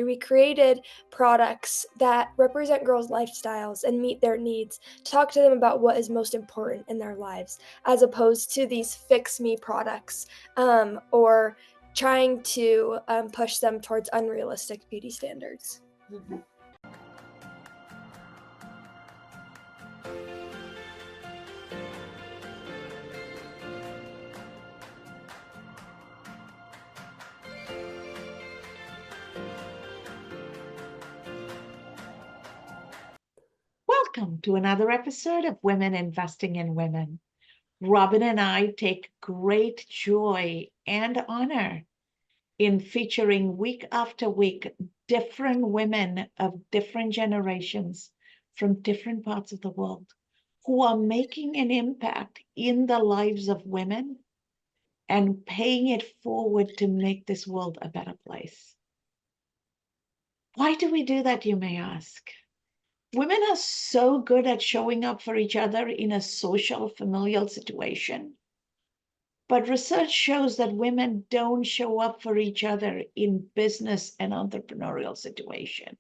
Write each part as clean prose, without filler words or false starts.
we created products that represent girls' lifestyles and meet their needs, talk to them about what is most important in their lives, as opposed to these fix me products, or trying to push them towards unrealistic beauty standards. Mm-hmm. Welcome to another episode of Women Investing in Women. Robin and I take great joy and honor in featuring week after week different women of different generations from different parts of the world who are making an impact in the lives of women and paying it forward to make this world a better place. Why do we do that, you may ask? Women are so good at showing up for each other in a social, familial situation. But research shows that women don't show up for each other in business and entrepreneurial situation.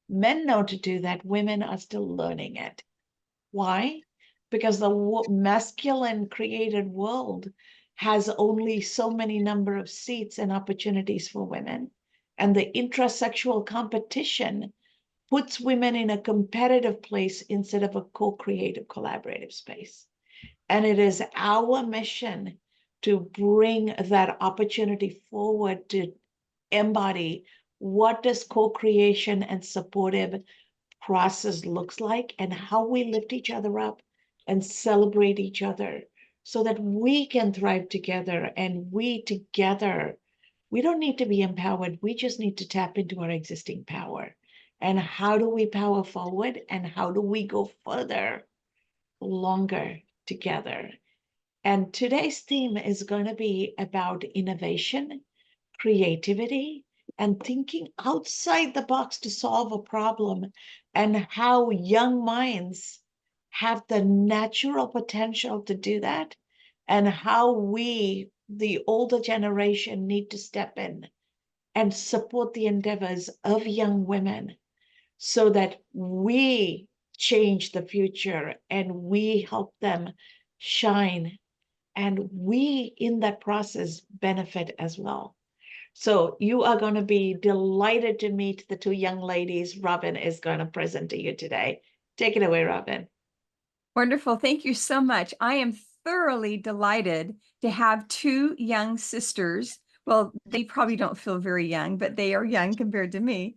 Men know to do that. Women are still learning it. Why? Because the masculine created world has only so many number of seats and opportunities for women. And the intrasexual competition puts women in a competitive place instead of a co-creative, collaborative space. And it is our mission to bring that opportunity forward to embody what does co-creation and supportive process looks like and how we lift each other up and celebrate each other so that we can thrive together. And we together, we don't need to be empowered. We just need to tap into our existing power. And how do we power forward? And how do we go further, longer together? And today's theme is going to be about innovation, creativity, and thinking outside the box to solve a problem, and how young minds have the natural potential to do that, and how we, the older generation, need to step in and support the endeavors of young women so that we change the future and we help them shine, and we in that process benefit as well. So you are going to be delighted to meet the two young ladies Robin is going to present to you today. Take it away, Robin. Wonderful. Thank you so much. I am thoroughly delighted to have two young sisters. Well, they probably don't feel very young, but they are young compared to me,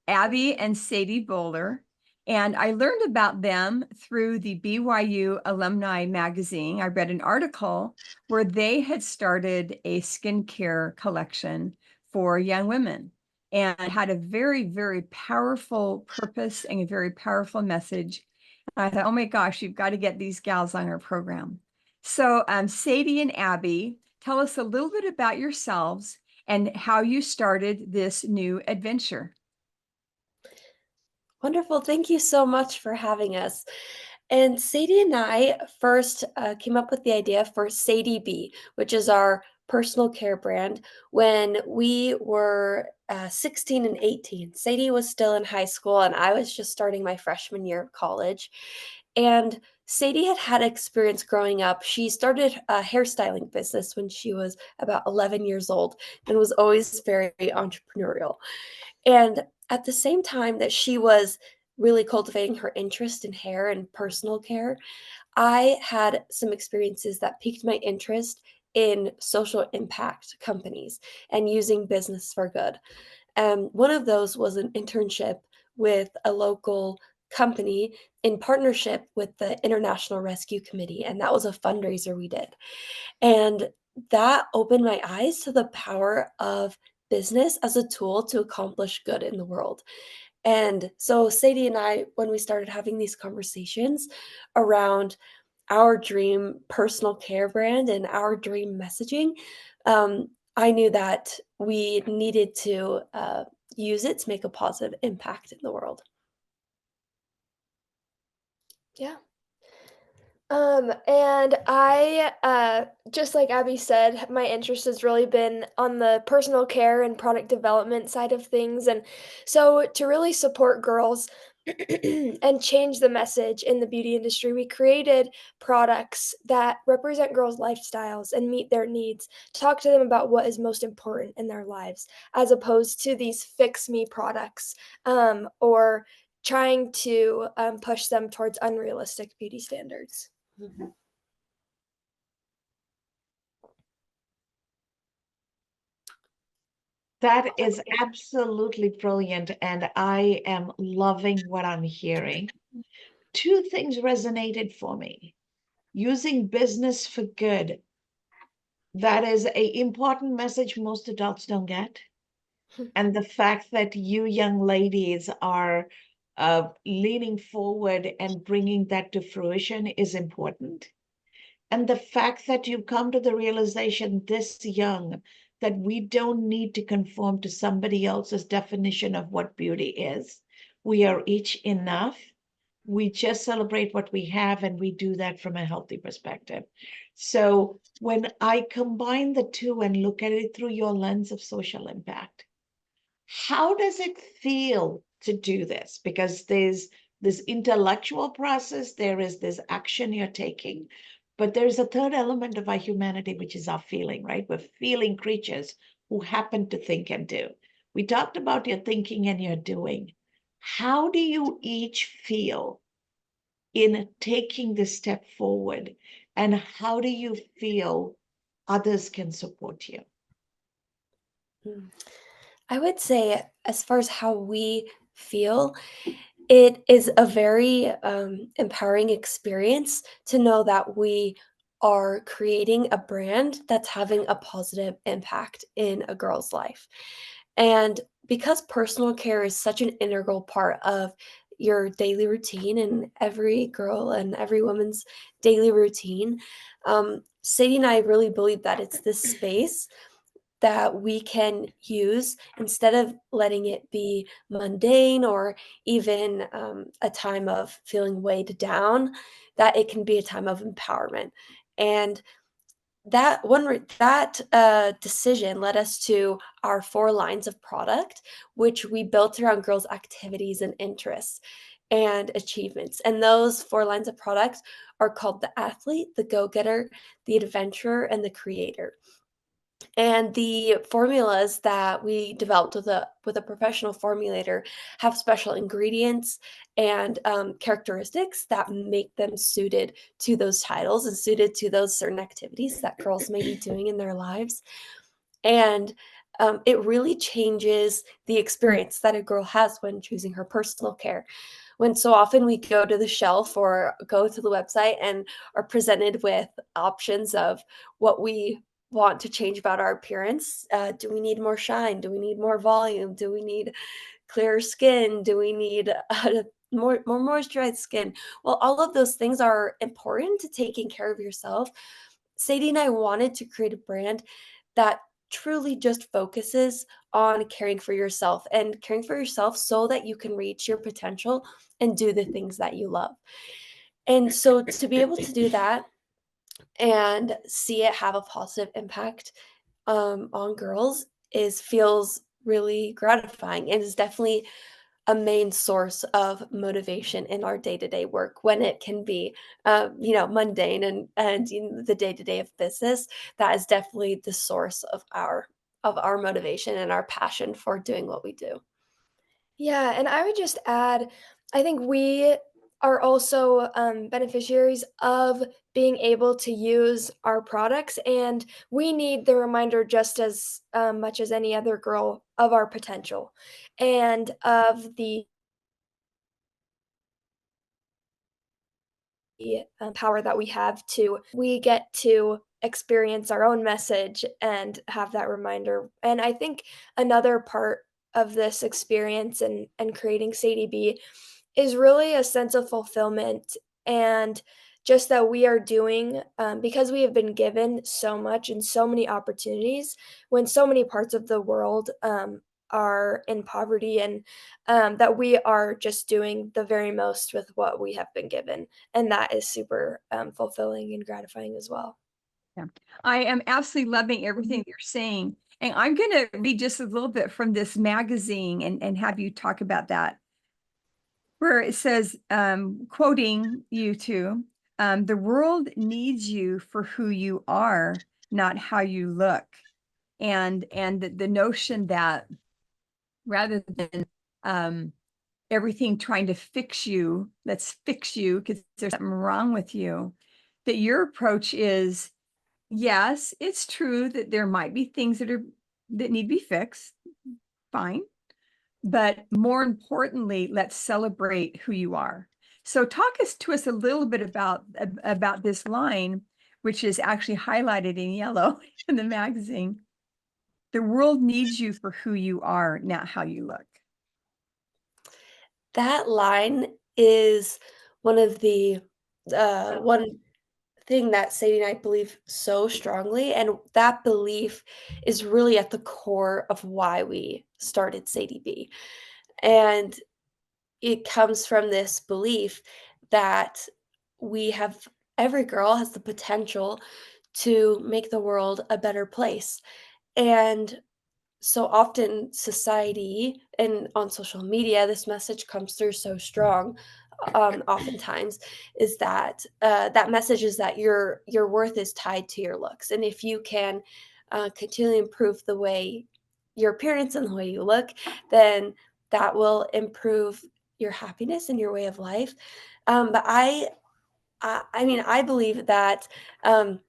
Abby and Sadie Bowler. And I learned about them through the BYU Alumni Magazine. I read an article where they had started a skincare collection for young women and had a very, very powerful purpose and a very powerful message. I thought, oh my gosh, you've got to get these gals on our program. So Sadie and Abby, tell us a little bit about yourselves and how you started this new adventure. Wonderful. Thank you so much for having us. And Sadie and I first came up with the idea for Sadie B, which is our personal care brand, when we were 16 and 18. Sadie was still in high school, and I was just starting my freshman year of college. And Sadie had had experience growing up. She started a hairstyling business when she was about 11 years old and was always very entrepreneurial. And at the same time that she was really cultivating her interest in hair and personal care, I had some experiences that piqued my interest in social impact companies and using business for good. One of those was an internship with a local company in partnership with the International Rescue Committee, and that was a fundraiser we did. And that opened my eyes to the power of business as a tool to accomplish good in the world. And so Sadie and I, when we started having these conversations around our dream personal care brand and our dream messaging, I knew that we needed to use it to make a positive impact in the world. Yeah. And just like Abby said, my interest has really been on the personal care and product development side of things. And so to really support girls and change the message in the beauty industry, we created products that represent girls' lifestyles and meet their needs, talk to them about what is most important in their lives, as opposed to these fix me products, or trying to push them towards unrealistic beauty standards. Mhm. That is absolutely brilliant, and I am loving what I'm hearing. Two things resonated for me. Using business for good. That is a important message most adults don't get. And the fact that you young ladies are leaning forward and bringing that to fruition is important. And the fact that you've come to the realization this young that we don't need to conform to somebody else's definition of what beauty is. We are each enough. We just celebrate what we have, and we do that from a healthy perspective. So when I combine the two and look at it through your lens of social impact, how does it feel to do this? Because there's this intellectual process, there is this action you're taking, but there's a third element of our humanity, which is our feeling, right? We're feeling creatures who happen to think and do. We talked about your thinking and your doing. How do you each feel in taking this step forward? And how do you feel others can support you? Mm. I would say, as far as how we feel, it is a very empowering experience to know that we are creating a brand that's having a positive impact in a girl's life. And because personal care is such an integral part of your daily routine and every girl and every woman's daily routine, Sadie and I really believe that it's this space that we can use instead of letting it be mundane or even a time of feeling weighed down, that it can be a time of empowerment. And that decision led us to our 4 lines of product, which we built around girls' activities and interests and achievements. And those 4 lines of products are called the athlete, the go-getter, the adventurer, and the creator. And the formulas that we developed with a professional formulator have special ingredients and characteristics that make them suited to those titles and suited to those certain activities that girls may be doing in their lives. And it really changes the experience that a girl has when choosing her personal care. When so often we go to the shelf or go to the website and are presented with options of what we want to change about our appearance. Do we need more shine? Do we need more volume? Do we need clearer skin? Do we need more moisturized skin? Well, all of those things are important to taking care of yourself. Sadie and I wanted to create a brand that truly just focuses on caring for yourself and caring for yourself so that you can reach your potential and do the things that you love. And so to be able to do that and see it have a positive impact on girls is feels really gratifying and is definitely a main source of motivation in our day-to-day work when it can be mundane and the day-to-day of business. That is definitely the source of our motivation and our passion for doing what we do. Yeah, and I would just add, I think we are also beneficiaries of being able to use our products, and we need the reminder just as much as any other girl of our potential and of the power that we have to we get to experience our own message and have that reminder. And I think another part of this experience and creating Sadie B is really a sense of fulfillment and just that we are doing because we have been given so much and so many opportunities when so many parts of the world are in poverty, and that we are just doing the very most with what we have been given. And that is super fulfilling and gratifying as well. Yeah. I am absolutely loving everything you're saying. And I'm going to read just a little bit from this magazine and have you talk about that, where it says, quoting you two, the world needs you for who you are, not how you look. And the notion that rather than everything trying to fix you, let's fix you because there's something wrong with you, that your approach is, yes, it's true that there might be things that need to be fixed. Fine. But more importantly, let's celebrate who you are. So talk to us a little bit about this line, which is actually highlighted in yellow in the magazine. The world needs you for who you are, not how you look. That line is one of the one thing that Sadie and I believe so strongly, and that belief is really at the core of why we started Sadie B. And it comes from this belief that we have every girl has the potential to make the world a better place. And so often society and on social media, this message comes through so strong. Oftentimes, is that that message is that your worth is tied to your looks, and if you can continually improve the way your appearance and the way you look, then that will improve your happiness and your way of life. But I mean, I believe that, um,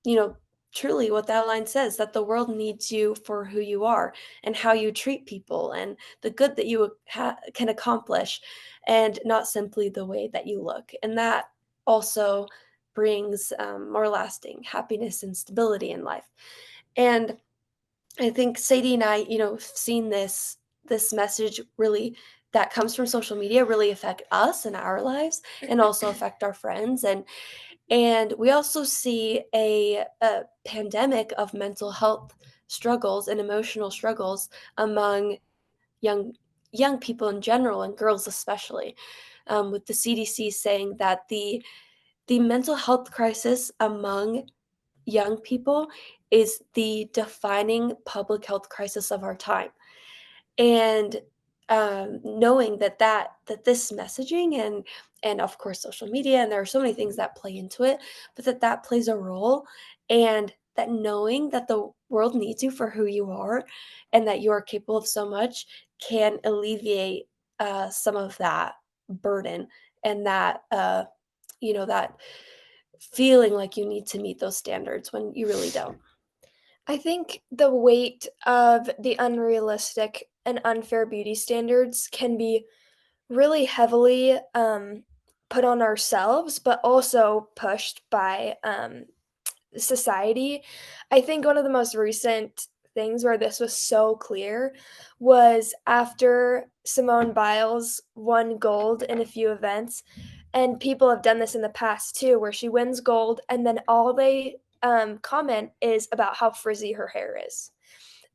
you know, truly what that line says, that the world needs you for who you are and how you treat people and the good that you can accomplish, and not simply the way that you look. And that also brings more lasting happiness and stability in life. And I think Sadie and I, have seen this message really that comes from social media really affect us in our lives and also affect our friends. And we also see a pandemic of mental health struggles and emotional struggles among young young people in general and girls especially, with the CDC saying that the mental health crisis among young people is the defining public health crisis of our time. And knowing that this messaging and of course social media, and there are so many things that play into it, but that plays a role, and that knowing that the world needs you for who you are and that you are capable of so much can alleviate some of that burden and that feeling like you need to meet those standards when you really don't. I think the weight of the unrealistic and unfair beauty standards can be really heavily put on ourselves, but also pushed by society. I think one of the most recent things where this was so clear was after Simone Biles won gold in a few events. And people have done this in the past too, where she wins gold and then all they comment is about how frizzy her hair is.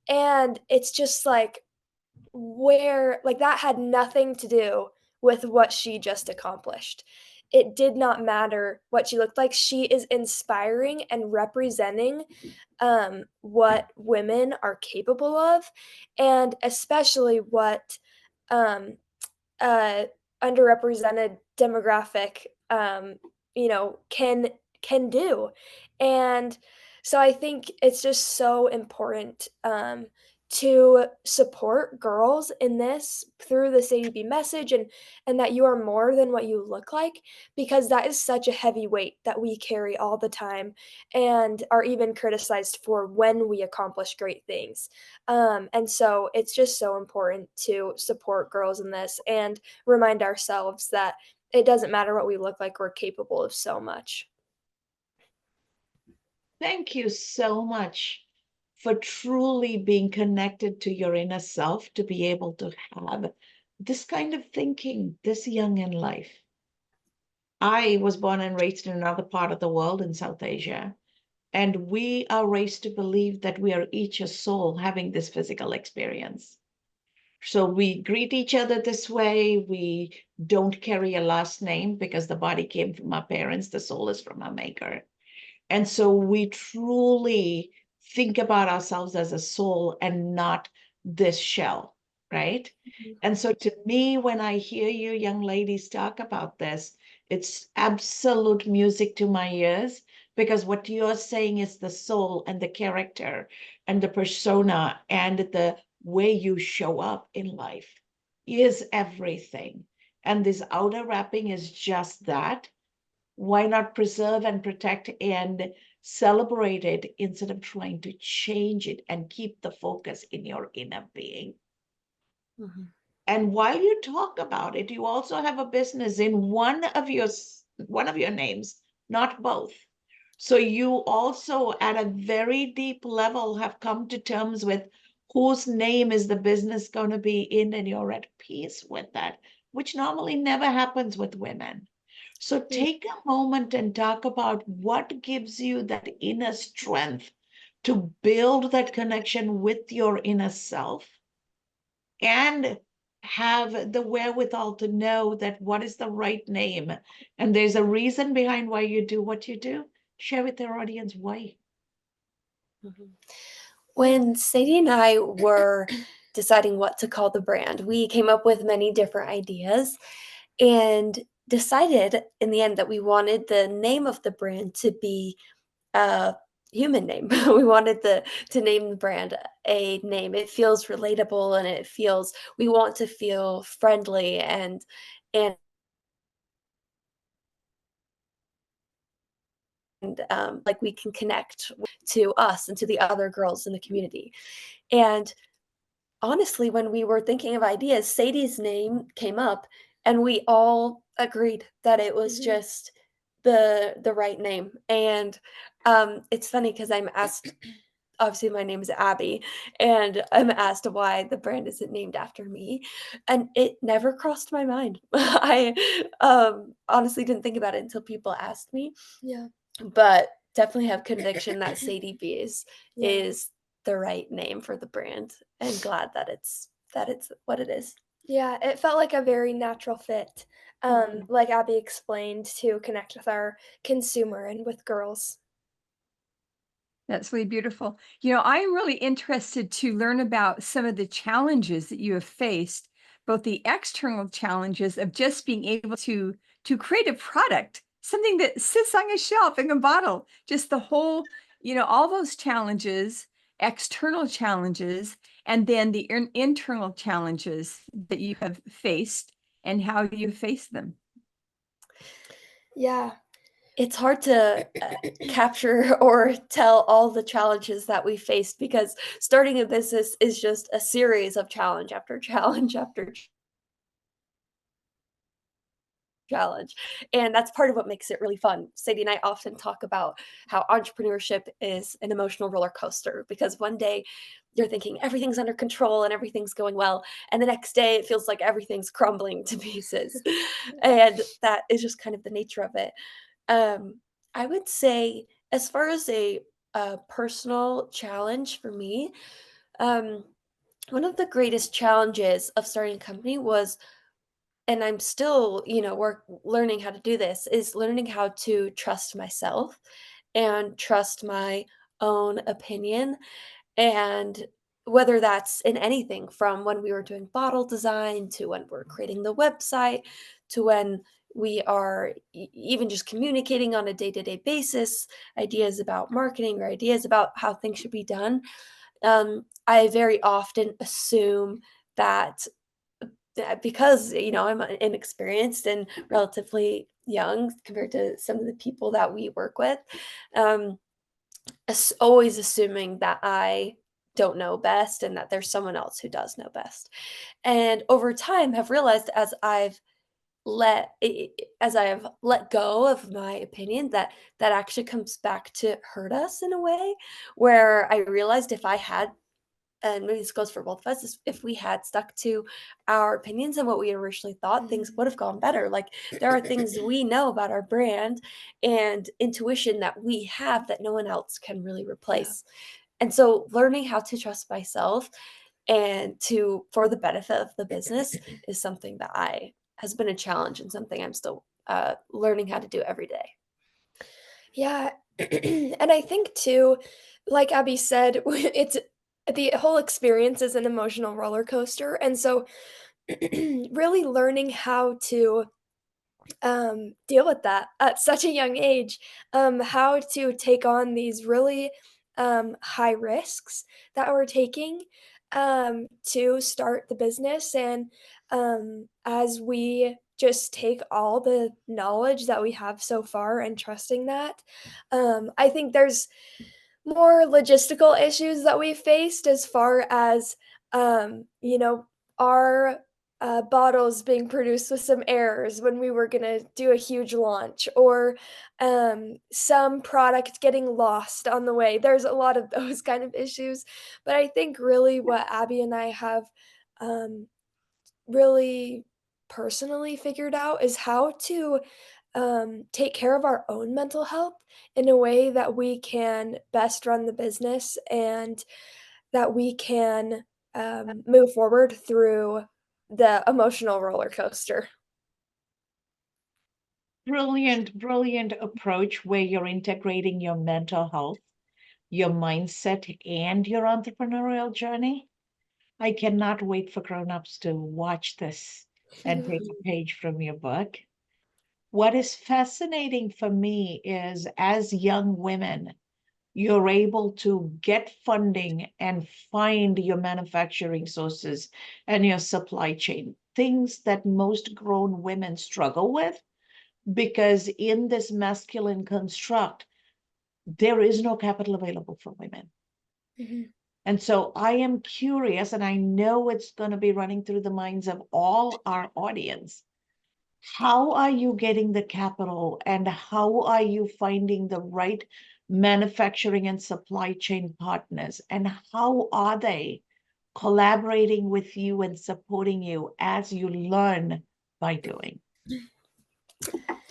And it's just like, where, like, that had nothing to do with what she just accomplished. It did not matter what she looked like. She is inspiring and representing what women are capable of, and especially what um, uh, underrepresented demographic, can do. And so I think it's just so important to support girls in this through the Sadie B message, and that you are more than what you look like, because that is such a heavy weight that we carry all the time and are even criticized for when we accomplish great things. And so it's just so important to support girls in this and remind ourselves that it doesn't matter what we look like, we're capable of so much. Thank you so much for truly being connected to your inner self to be able to have this kind of thinking this young in life. I was born and raised in another part of the world in South Asia, and we are raised to believe that we are each a soul having this physical experience. So we greet each other this way. We don't carry a last name because the body came from our parents, the soul is from our maker. And so we truly think about ourselves as a soul and not this shell, right? Mhm. And so to me, when I hear you young ladies talk about this, it's absolute music to my ears, because what you're saying is the soul and the character and the persona and the way you show up in life is everything. And this outer wrapping is just that. Why not preserve and protect and celebrate it instead of trying to change it and keep the focus in your inner being? Mhm. And while you talk about it, you also have a business in one of your names, not both. So you also, at a very deep level, have come to terms with whose name is the business going to be in, and you're at peace with that, which normally never happens with women. So Yeah. take a moment and talk about what gives you that inner strength to build that connection with your inner self and have the wherewithal to know that what is the right name. And there's a reason behind why you do what you do. Share with our audience why. Mhm. When Sadie and I were deciding what to call the brand, we came up with many different ideas and decided in the end that we wanted the name of the brand to be a human name. We wanted to name the brand a name. It feels relatable and we want to feel friendly and like we can connect to us and to the other girls in the community. And honestly, when we were thinking of ideas, Sadie's name came up and we all agreed that it was Mhm. just the right name. And it's funny because I'm asked, obviously my name is Abby, and I'm asked why the brand isn't named after me, and it never crossed my mind. I honestly didn't think about it until people asked me, Yeah. but definitely have conviction that Sadie B Yeah. is the right name for the brand, and glad that it's what it is. Yeah, it felt like a very natural fit, Mhm. like Abby explained, to connect with our consumer and with girls. That's really beautiful. I'm really interested to learn about some of the challenges that you have faced, both the external challenges of just being able to create a product, something that sits on a shelf in a bottle, just the whole, all those challenges, external challenges, and then the internal challenges that you have faced and how you face them. Yeah. It's hard to capture or tell all the challenges that we faced because starting a business is just a series of challenge after challenge after challenge. And that's part of what makes it really fun. Sadie and I often talk about how entrepreneurship is an emotional roller coaster because one day you're thinking everything's under control and everything's going well. And the next day it feels like everything's crumbling to pieces. And that is just kind of the nature of it. I would say, as far as a personal challenge for me, um, one of the greatest challenges of starting a company was, and I'm still, work learning how to do this, is learning how to trust myself and trust my own opinion. And whether that's in anything from when we were doing bottle design to when we're creating the website to when we are even just communicating on a day-to-day basis, ideas about marketing or ideas about how things should be done. I very often assume that because I'm inexperienced and relatively young compared to some of the people that we work with, um, always assuming that I don't know best and that there's someone else who does know best. And over time have realized as I have let go of my opinion that actually comes back to hurt us in a way, where I realized if I had, and maybe this goes for both of us, is if we had stuck to our opinions and what we originally thought, things would have gone better. Like, there are things we know about our brand and intuition that we have that no one else can really Yeah. replace. And so learning how to trust myself and for the benefit of the business is something that has been a challenge and something I'm still learning how to do every day. Yeah. And I think too, like Abby said, it's the whole experience is an emotional roller coaster. And so really learning how to deal with that at such a young age, how to take on these really high risks that we're taking to start the business. And as we just take all the knowledge that we have so far and trusting that, I think there's more logistical issues that we faced as far as, our bottles being produced with some errors when we were going to do a huge launch, or some product getting lost on the way. There's a lot of those kind of issues. But I think really what Abby and I have um, really personally figured out is how to take care of our own mental health in a way that we can best run the business and that we can move forward through the emotional roller coaster. Brilliant approach where you're integrating your mental health, your mindset, and your entrepreneurial journey. I cannot wait for grown-ups to watch this and take a page from your book. What is fascinating for me is as young women, you're able to get funding and find your manufacturing sources and your supply chain, things that most grown women struggle with because in this masculine construct, there is no capital available for women. Mhm. And so I am curious, and I know it's going to be running through the minds of all our audience. How are you getting the capital and how are you finding the right manufacturing and supply chain partners? And how are they collaborating with you and supporting you as you learn by doing?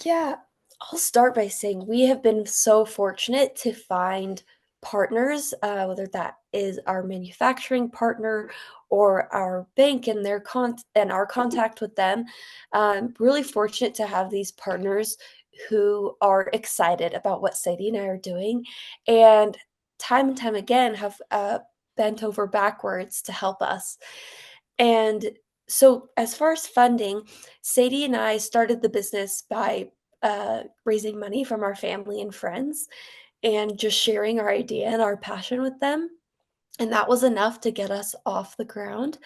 Yeah, I'll start by saying we have been so fortunate to find partners, whether that is our manufacturing partner or our bank and and our contact with them. Really fortunate to have these partners who are excited about what Sadie and I are doing, and time again have bent over backwards to help us. And so, as far as funding, Sadie and I started the business by raising money from our family and friends and just sharing our idea and our passion with them. And that was enough to get us off the ground.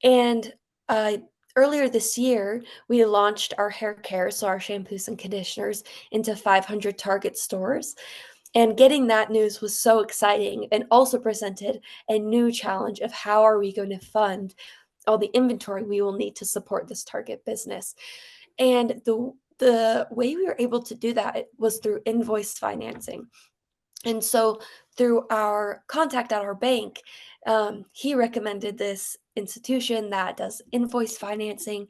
And uh, earlier this year, we launched our hair care, so our shampoos and conditioners, into 500 Target stores. And getting that news was so exciting and also presented a new challenge of how are we going to fund all the inventory we will need to support this Target business. And the way we were able to do that was through invoice financing. And so, through our contact at our bank, he recommended this institution that does invoice financing,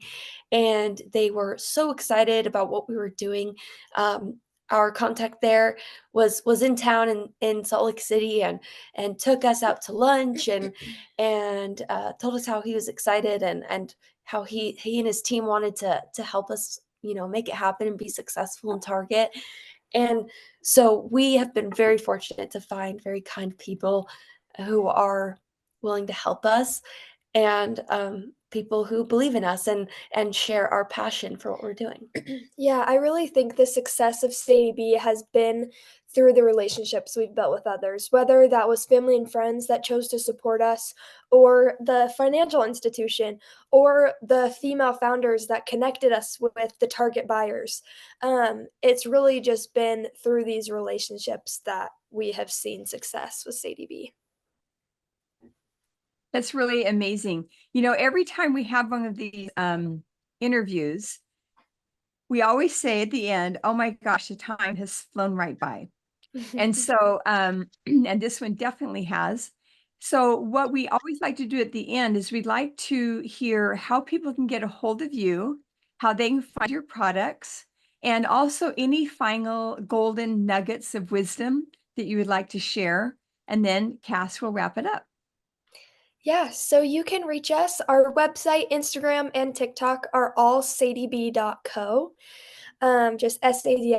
and they were so excited about what we were doing. Our contact there was in town in Salt Lake City, and took us out to lunch and told us how he was excited and how he and his team wanted to help us, make it happen and be successful in Target. And so we have been very fortunate to find very kind people who are willing to help us, and people who believe in us and share our passion for what we're doing. Yeah, I really think the success of Sadie B has been through the relationships we've built with others, whether that was family and friends that chose to support us, or the financial institution, or the female founders that connected us with the target buyers. It's really just been through these relationships that we have seen success with Sadie B. That's really amazing. Every time we have one of these interviews, we always say at the end, oh my gosh, the time has flown right by. And so, and this one definitely has. So what we always like to do at the end is we'd like to hear how people can get a hold of you, how they can find your products, and also any final golden nuggets of wisdom that you would like to share. And then Cass will wrap it up. Yeah, so you can reach us. Our website, Instagram, and TikTok are all sadieb.co. Just SADIEB.co.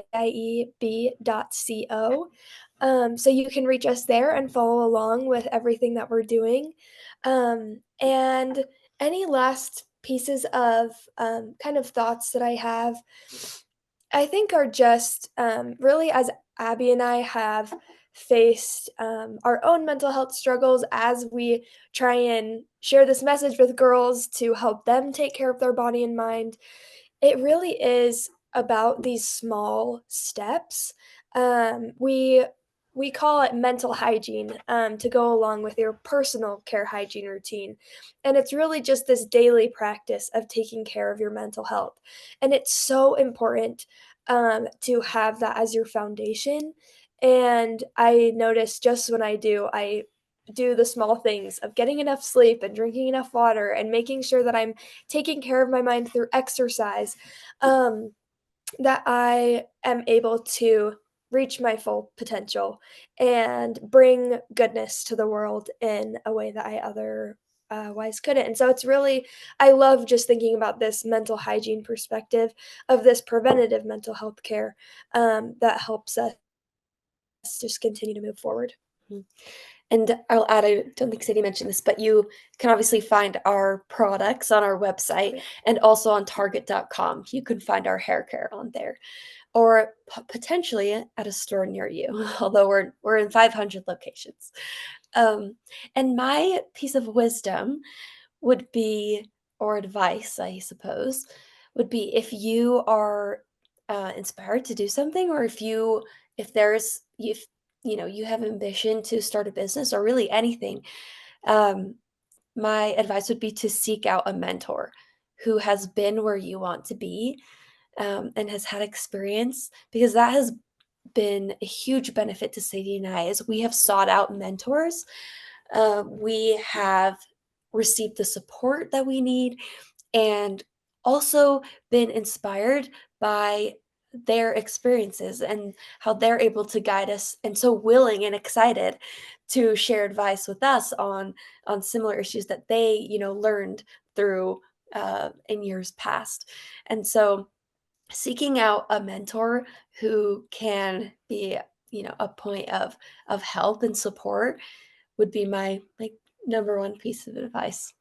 So you can reach us there and follow along with everything that we're doing. And any last pieces of kind of thoughts that I have, I think are just really as Abby and I have faced our own mental health struggles as we try and share this message with girls to help them take care of their body and mind. It really is about these small steps. We call it mental hygiene to go along with your personal care hygiene routine, and it's really just this daily practice of taking care of your mental health. And it's so important to have that as your foundation. And I notice just when I do the small things of getting enough sleep and drinking enough water and making sure that I'm taking care of my mind through exercise, um, that I am able to reach my full potential and bring goodness to the world in a way that I otherwise couldn't. And so it's really, I love just thinking about this mental hygiene perspective of this preventative mental health care that helps us just continue to move forward. Mhm. And I'll add, I don't think Sadie mentioned this, but you can obviously find our products on our website and also on Target.com. You can find our hair care on there, or potentially at a store near you, although we're in 500 locations. Um, and my piece of wisdom would be, or advice, I suppose, would be if you are inspired to do something, or if there's, if you know, you have ambition to start a business or really anything, um, my advice would be to seek out a mentor who has been where you want to be, and has had experience, because that has been a huge benefit to Sadie and I, as we have sought out mentors. We have received the support that we need, and also been inspired by their experiences and how they're able to guide us, and so willing and excited to share advice with us on similar issues that they, you know, learned through in years past. And so seeking out a mentor who can be, you know, a point of help and support would be my, like, number one piece of advice.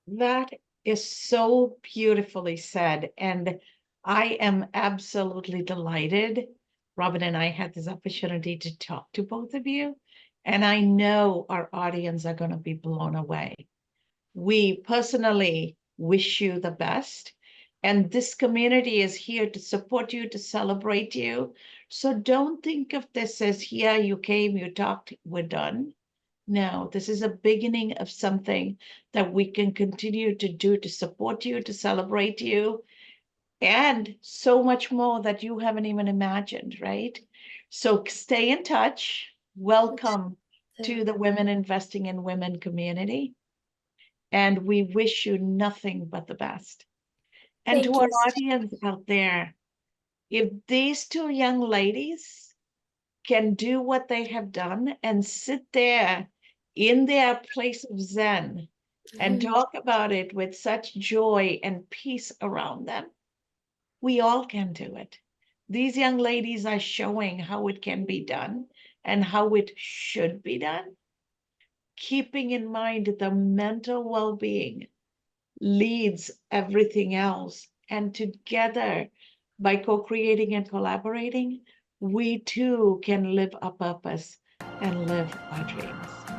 That is so beautifully said. And I am absolutely delighted. Robin and I had this opportunity to talk to both of you. And I know our audience are going to be blown away. We personally wish you the best. And this community is here to support you, to celebrate you. So don't think of this as here, you came, you talked, we're done. No, this is a beginning of something that we can continue to do to support you, to celebrate you, and so much more that you haven't even imagined, right? So stay in touch. Welcome to the Women Investing in Women community. And we wish you nothing but the best. And to Thank our you. audience out there, if these two young ladies can do what they have done and sit there in their place of Zen and talk about it with such joy and peace around them, we all can do it. These young ladies are showing how it can be done and how it should be done, keeping in mind the mental well-being leads everything else. And together, by co-creating and collaborating, we too can live our purpose and live our dreams.